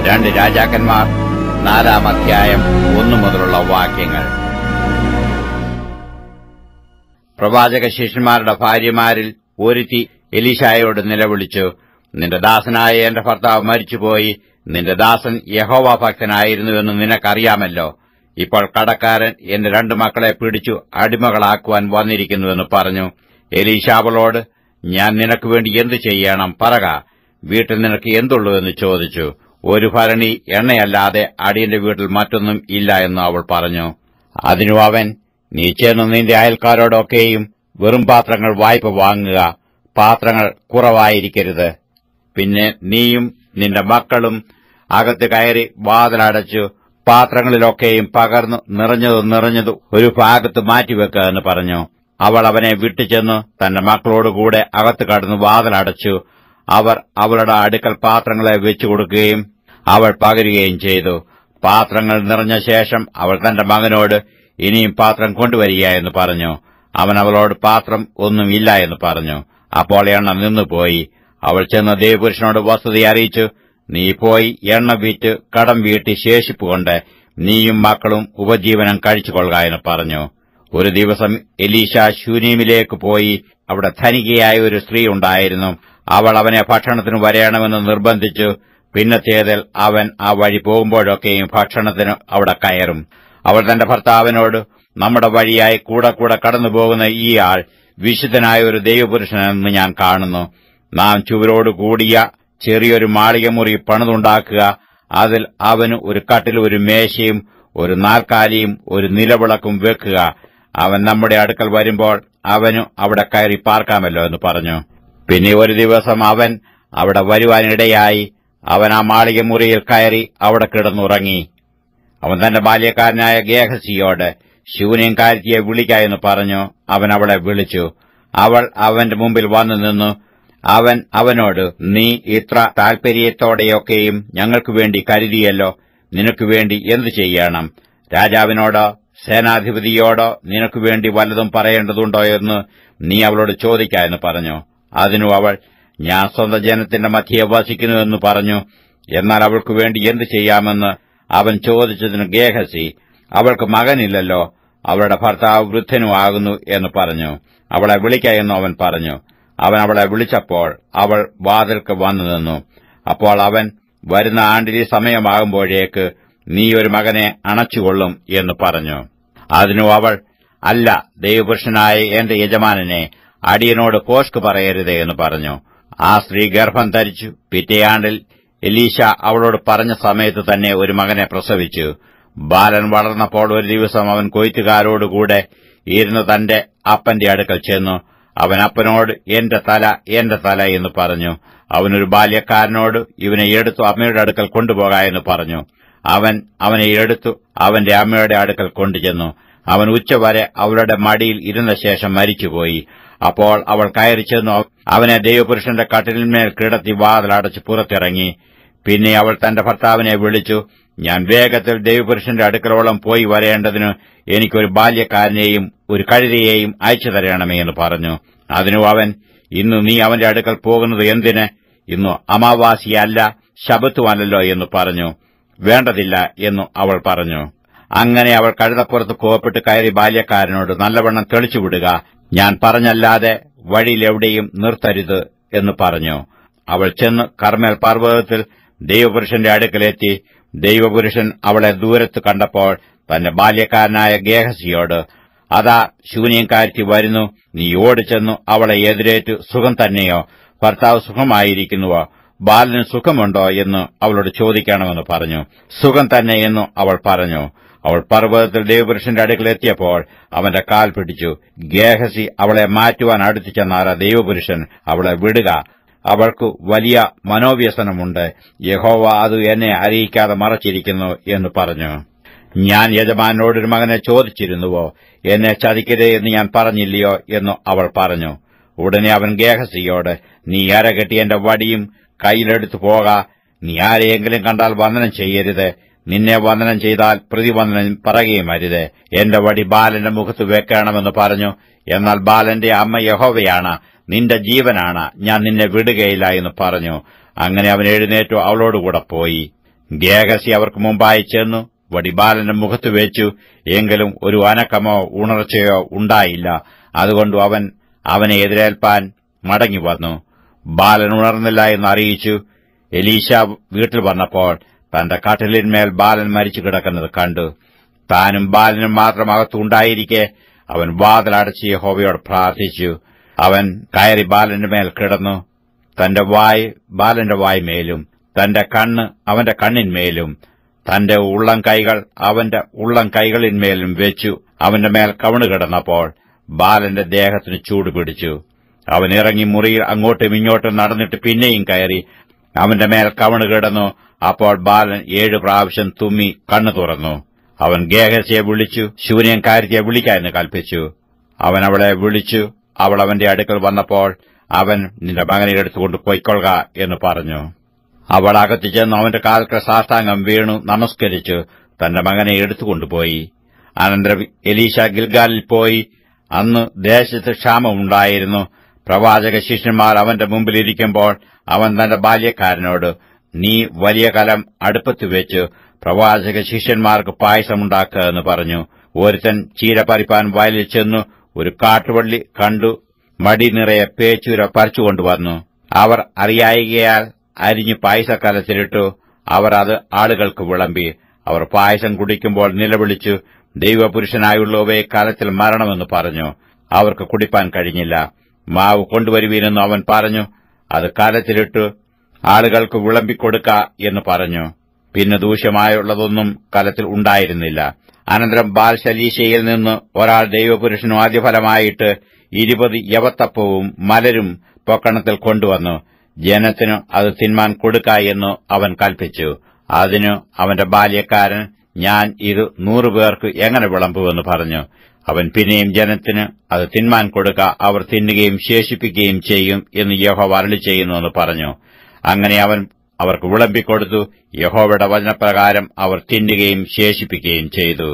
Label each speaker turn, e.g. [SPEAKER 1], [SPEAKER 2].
[SPEAKER 1] 2 രാജാക്കന്മാർ 4-ാം അധ്യായം 1 മുതലുള്ള വാക്യങ്ങൾ. പ്രവാചക ശിഷ്യന്മാരുടെ ഭാര്യമാരിൽ ഒരുത്തി എലീശായോട് നിലവിളിച്ചു, നിന്റെ ദാസനായ എന്റെ ഭർത്താവ് മരിച്ചുപോയി. നിന്റെ ദാസൻ യഹോവ ഭക്തനായിരുന്നുവെന്ന് നിനക്കറിയാമല്ലോ. ഇപ്പോൾ കടക്കാരൻ എന്റെ 2 മക്കളെ പിടിച്ചു അടിമകളാക്കുവാൻ വന്നിരിക്കുന്നുവെന്ന് പറഞ്ഞു. എലീശ അവളോട്, ഞാൻ നിനക്ക് വേണ്ടി എന്തു ചെയ്യണം? പറക, വീട്ടിൽ നിനക്ക് എന്തുള്ളൂ എന്ന് ചോദിച്ചു. 1 ഭരണി എണ്ണയല്ലാതെ അടിയന്റെ വീട്ടിൽ മറ്റൊന്നും ഇല്ല എന്ന് അവൾ പറഞ്ഞു. അതിനു അവൻ, നീ ചെന്ന് നിന്റെ അയൽക്കാരോടൊക്കെയും വെറും പാത്രങ്ങൾ വായ്പ വാങ്ങുക, പാത്രങ്ങൾ കുറവായിരിക്കരുത്. പിന്നെ നീയും നിന്റെ മക്കളും അകത്ത് കയറി വാതിലടച്ചു പാത്രങ്ങളിലൊക്കെയും പകർന്നു നിറഞ്ഞതു ഒരു ഭാഗത്ത് മാറ്റിവെക്കുക എന്ന് പറഞ്ഞു. അവൾ അവനെ വിട്ടുചെന്നു തന്റെ മക്കളോടുകൂടെ അകത്ത് കടന്നു വാതിലടച്ചു. അവർ അവളുടെ അടുക്കൽ പാത്രങ്ങളെ വെച്ചുകൊടുക്കുകയും അവൾ പകരുകയും ചെയ്തു. പാത്രങ്ങൾ നിറഞ്ഞ ശേഷം അവൾ തന്റെ മകനോട്, ഇനിയും പാത്രം കൊണ്ടുവരിക എന്ന് പറഞ്ഞു. അവൻ അവളോട്, പാത്രം ഒന്നും ഇല്ല എന്ന് പറഞ്ഞു. അപ്പോൾ എണ്ണ നിന്നുപോയി. അവൾ ചെന്ന് ദേവപുരുഷനോട് വസ്തുത അറിയിച്ചു, നീ പോയി എണ്ണ വിറ്റ് കടം വീട്ടി ശേഷിപ്പുകൊണ്ട് നീയും മക്കളും ഉപജീവനം കഴിച്ചുകൊള്ളുക എന്ന് പറഞ്ഞു. ഒരു ദിവസം എലീശ ശൂനീമിലേക്ക് പോയി. അവിടെ ധനികയായ ഒരു സ്ത്രീ ഉണ്ടായിരുന്നു. അവൾ അവനെ ഭക്ഷണത്തിന് വരണമെന്ന് നിർബന്ധിച്ചു. പിന്നത്തേതിൽ അവൻ ആ വഴി പോകുമ്പോഴൊക്കെയും ഭക്ഷണത്തിന് അവിടെ കയറും. അവൾ തന്റെ ഭർത്താവിനോട്, നമ്മുടെ വഴിയായി കൂടെ കടന്നുപോകുന്ന ഈ ആൾ വിശുദ്ധനായ ഒരു ദൈവപുരുഷനെന്ന് ഞാൻ കാണുന്നു. നാം ചുവരോട് കൂടിയ ചെറിയൊരു മാളികമുറി പണിതുണ്ടാക്കുക. അതിൽ അവന് ഒരു കട്ടിൽ, ഒരു മേശയും, ഒരു നാൽക്കാലിയും, ഒരു നിലവിളക്കും വെക്കുക. അവൻ നമ്മുടെ അടുക്കൽ വരുമ്പോൾ അവനു അവിടെ കയറി പാർക്കാമല്ലോ എന്ന് പറഞ്ഞു. പിന്നെ ഒരു ദിവസം അവൻ അവിടെ വരുവാനിടയായി. അവൻ ആ മാളികമുറിയിൽ കയറി അവിടെ കിടന്നുറങ്ങി. അവൻ തന്റെ ബാല്യക്കാരനായ ഗേഹസിയോട്, ശൂന്യംകാരിയെ വിളിക്ക എന്ന് പറഞ്ഞു. അവൻ അവളെ വിളിച്ചു. അവൾ അവന്റെ മുമ്പിൽ വന്നു നിന്നു. അവൻ അവനോട്, നീ ഇത്ര താൽപര്യത്തോടെയൊക്കെയും ഞങ്ങൾക്ക് വേണ്ടി കരുതിയല്ലോ. നിനക്ക് വേണ്ടി എന്തു ചെയ്യണം? രാജാവിനോടോ സേനാധിപതിയോടോ നിനക്ക് വേണ്ടി വല്ലതും പറയേണ്ടതുണ്ടോ എന്ന് നീ അവളോട് ചോദിക്ക എന്ന് പറഞ്ഞു. അതിനു അവൾ, ഞാൻ സ്വന്തം ജനത്തിന്റെ മധ്യയെ വസിക്കുന്നുവെന്ന് പറഞ്ഞു. എന്നാൽ അവൾക്ക് വേണ്ടി എന്തു ചെയ്യാമെന്ന് അവൻ ചോദിച്ചതിന് ഗേഹസി, അവൾക്ക് മകനില്ലല്ലോ, അവളുടെ ഭർത്താവ് വൃദ്ധനുമാകുന്നു എന്ന് പറഞ്ഞു. അവളെ വിളിക്ക എന്ന് അവൻ പറഞ്ഞു. അവൻ അവളെ വിളിച്ചപ്പോൾ അവൾ വാതിൽക്ക് വന്നു നിന്നു. അപ്പോൾ അവൻ, വരുന്ന ആണ്ടിലെ സമയമാകുമ്പോഴേക്ക് നീ ഒരു മകനെ അണച്ചുകൊള്ളും എന്ന് പറഞ്ഞു. അതിനു അവൾ, അല്ല, ദൈവപുരുഷനായ എന്റെ യജമാനനെ, അടിയനോട് പോഷ്ക് പറയരുതേ എന്ന് പറഞ്ഞു. ആ സ്ത്രീ ഗർഭം ധരിച്ചു. പിറ്റേയാണ്ടിൽ എലീശ അവളോട് പറഞ്ഞ സമയത്ത് തന്നെ ഒരു മകനെ പ്രസവിച്ചു. ബാലൻ വളർന്നപ്പോൾ ഒരു ദിവസം അവൻ കൊയ്ത്തുകാരോടുകൂടെ ഇരുന്ന് തന്റെ അപ്പന്റെ അടുക്കൽ ചെന്നു. അവൻ അപ്പനോട്, എന്റെ തല എന്ന് പറഞ്ഞു. അവനൊരു ബാല്യക്കാരനോട്, ഇവനെ എടുത്തു അമ്മയുടെ അടുക്കൽ കൊണ്ടുപോക എന്ന് പറഞ്ഞു. അവൻ അവനെ എടുത്തു അവന്റെ അമ്മയുടെ അടുക്കൽ കൊണ്ടുചെന്നു. അവൻ ഉച്ചവരെ അവളുടെ മടിയിൽ ഇരുന്ന ശേഷം മരിച്ചുപോയി. അപ്പോൾ അവൾ കയറി ചെന്നു അവനെ ദൈവപുരുഷന്റെ കട്ടിലിന്മേൽ കിടത്തി വാതിലടച്ച് പുറത്തിറങ്ങി. പിന്നെ അവൾ തന്റെ ഭർത്താവിനെ വിളിച്ചു, ഞാൻ വേഗത്തിൽ ദൈവപുരുഷന്റെ അടുക്കലോളം പോയി വരേണ്ടതിന് എനിക്കൊരു ബാല്യക്കാരനെയും ഒരു കഴുതയെയും അയച്ചു തരണമേ എന്ന് പറഞ്ഞു. അതിനു അവൻ, ഇന്ന് നീ അവന്റെ അടുക്കൽ പോകുന്നത് എന്തിന്? ഇന്നു അമാവാസിയല്ല, ശബത്തുമല്ലോ എന്ന് പറഞ്ഞു. വേണ്ടതില്ല എന്നു അവൾ പറഞ്ഞു. അങ്ങനെ അവൾ കഴുതപ്പുറത്ത് കോപ്പിട്ട് കയറി ബാല്യക്കാരനോട്, നല്ലവണ്ണം തെളിച്ചുവിടുക, ഞാൻ പറഞ്ഞല്ലാതെ വഴിയിലെവിടെയും നിർത്തരുത് എന്ന് പറഞ്ഞു. അവൾ ചെന്ന് കർമ്മേൽ പർവ്വതത്തിൽ ദൈവപുരുഷന്റെ അടുക്കലെത്തി. ദൈവപുരുഷൻ അവളെ ദൂരത്ത് കണ്ടപ്പോൾ തന്റെ ബാല്യക്കാരനായ ഗേഹസിയോട്, അതാ ശൂന്യംകാരിക്ക് വരുന്നു, നീ ഓടിച്ചെന്നു അവളെ എതിരേറ്റു, സുഖം തന്നെയോ? ഭർത്താവ് സുഖമായിരിക്കുന്നുവോ? ബാലന് സുഖമുണ്ടോ എന്ന് അവളോട് ചോദിക്കണമെന്ന് പറഞ്ഞു. സുഖം തന്നെ എന്നു അവൾ പറഞ്ഞു. അവൾ പർവ്വതത്തിൽ ദൈവപുരുഷന്റെ അടുക്കലെത്തിയപ്പോൾ അവന്റെ കാൽ പിടിച്ചു. ഗേഹസി അവളെ മാറ്റുവാൻ അടുത്തു ചെന്നാറ ദൈവപുരുഷൻ അവളെ വിടുക, അവൾക്ക് വലിയ മനോവ്യസനമുണ്ട്, യഹോവ അത് എന്നെ അറിയിക്കാതെ മറച്ചിരിക്കുന്നു എന്ന് പറഞ്ഞു. ഞാൻ യജമാനോടൊരു മകനെ ചോദിച്ചിരുന്നുവോ? എന്നെ ചതിക്കരുതേ എന്ന് ഞാൻ പറഞ്ഞില്ലയോ എന്ന് അവൾ പറഞ്ഞു. ഉടനെ അവൻ ഗേഹസിയോട്, നീ അരകെട്ടി എന്റെ വടിയും കൈയിലെടുത്തു പോക, നീ ആരെയെങ്കിലും കണ്ടാൽ വന്ദനം ചെയ്യരുത്, നിന്നെ വന്ദനം ചെയ്താൽ പ്രതിവന്ദനം പറയുകയും അരുത്. എന്റെ വടി ബാലന്റെ മുഖത്ത് വെക്കണമെന്ന് പറഞ്ഞു. എന്നാൽ ബാലന്റെ അമ്മ യഹോവയാണ്, നിന്റെ ജീവനാണ്, ഞാൻ നിന്നെ വിടുകയില്ല എന്ന് പറഞ്ഞു. അങ്ങനെ അവൻ എഴുന്നേറ്റു അവളോടുകൂടെ പോയി. ഗേഹസി അവർക്ക് മുമ്പായി ചെന്നു വടി ബാലന്റെ മുഖത്ത് വെച്ചു. എങ്കിലും ഒരു അനക്കമോ ഉണർച്ചയോ ഉണ്ടായില്ല. അതുകൊണ്ട് അവനെ എതിരേൽപ്പാൻ മടങ്ങിവന്നു. ബാലൻ ഉണർന്നില്ല എന്ന് അറിയിച്ചു. എലീശ വീട്ടിൽ വന്നപ്പോൾ തന്റെ കട്ടിലിന്മേൽ ബാലൻ മരിച്ചു കിടക്കുന്നത് കണ്ടു. താനും ബാലനും മാത്രം അകത്തുണ്ടായിരിക്കെ അവൻ വാതിലടച്ച് യഹോവയോട് പ്രാർത്ഥിച്ചു. അവൻ കയറി ബാലന്റെ മേൽ കിടന്നു. തന്റെ വായ് ബാലന്റെ വായ്മേലും തന്റെ കണ്ണ് അവന്റെ കണ്ണിന്മേലും തന്റെ ഉള്ളം കൈകൾ അവന്റെ ഉള്ളം കൈകളിന്മേലും വെച്ചു അവന്റെ മേൽ കവിണ് കിടന്നപ്പോൾ ബാലന്റെ ദേഹത്തിന് ചൂട് പിടിച്ചു. അവൻ ഇറങ്ങി മുറിയിൽ അങ്ങോട്ടും ഇങ്ങോട്ടും നടന്നിട്ട് പിന്നെയും കയറി അവന്റെ മേൽ കവിണ് കിടന്നു. അപ്പോൾ ബാലൻ 7 പ്രാവശ്യം തുമ്മി കണ്ണു തുറന്നു. അവൻ ഗേഹസിയെ വിളിച്ചു ശൂന്യംകാരിയെ വിളിക്കാമെന്ന് കൽപ്പിച്ചു. അവൻ അവളെ വിളിച്ചു. അവൾ അവന്റെ അടുക്കൽ വന്നപ്പോൾ അവൻ നിന്റെ മകനെ എടുത്തുകൊണ്ട് പൊയ്ക്കൊള്ളുക എന്ന് പറഞ്ഞു. അവൾ അകത്ത് ചെന്ന് അവന്റെ കാൽക്കൽ സാഷ്ടാംഗം വീണു നമസ്കരിച്ചു തന്റെ മകനെ എടുത്തുകൊണ്ടുപോയി. അനന്തരം എലീശ ഗിൽഗാലിൽ പോയി. അന്ന് ദേശത്ത് ക്ഷാമമുണ്ടായിരുന്നു. പ്രവാചക ശിഷ്യന്മാർ അവന്റെ മുമ്പിലിരിക്കുമ്പോൾ അവൻ തന്റെ ബാല്യക്കാരനോട്, നീ വലിയ കലം അടുപ്പത്ത് വെച്ച് പ്രവാചക ശിഷ്യന്മാർക്ക് പായസമുണ്ടാക്കുക എന്ന് പറഞ്ഞു. ഒരുത്തൻ ചീര പറിപ്പാൻ വയലിൽ ചെന്നു ഒരു കാട്ടുവള്ളി കണ്ടു. മടി നിറയെ പേച്ചൂര പറിച്ചുകൊണ്ടുവന്നു. അവർ അറിയായികയാൽ അരിഞ്ഞു പായസക്കലത്തിലിട്ടു. അവർ അത് ആളുകൾക്ക് വിളമ്പി. അവർ പായസം കുടിക്കുമ്പോൾ നിലവിളിച്ചു, ദൈവപുരുഷനായുള്ളവയെ കലത്തിൽ മരണമെന്ന് പറഞ്ഞു. അവർക്ക് കുടിപ്പാൻ കഴിഞ്ഞില്ല. മാവ് കൊണ്ടുവരുവീനെന്ന് അവൻ പറഞ്ഞു. അത് കലത്തിലിട്ടു ആളുകൾക്ക് വിളമ്പിക്കൊടുക്ക എന്ന് പറഞ്ഞു. പിന്നെ ദൂഷ്യമായുള്ളതൊന്നും കലത്തിൽ ഉണ്ടായിരുന്നില്ല. അനന്തരം ബാൽശലീശയിൽ നിന്ന് ഒരാൾ ദൈവപുരുഷനും ആദ്യഫലമായിട്ട് 20 യവത്തപ്പവും മലരും പൊക്കണത്തിൽ കൊണ്ടുവന്നു. ജനത്തിനു അത് തിന്മാൻ കൊടുക്ക എന്ന് അവൻ കൽപ്പിച്ചു. അതിനു അവന്റെ ബാല്യക്കാരൻ, ഞാൻ ഇത് 100 പേർക്ക് എങ്ങനെ വിളമ്പുവെന്ന് പറഞ്ഞു. അവൻ പിന്നെയും ജനത്തിന് അത് തിന്മാൻ കൊടുക്ക, അവർ തിന്നുകയും ശേഷിപ്പിക്കുകയും ചെയ്യും എന്ന് യഹോവ അരുളിച്ചെയ്യുന്നു എന്ന് പറഞ്ഞു. അങ്ങനെ അവൻ അവർക്ക് വിളമ്പിക്കൊടുത്തു. യഹോവയുടെ വചനപ്രകാരം അവർ തിന്നുകയും ശേഷിപ്പിക്കുകയും ചെയ്തു.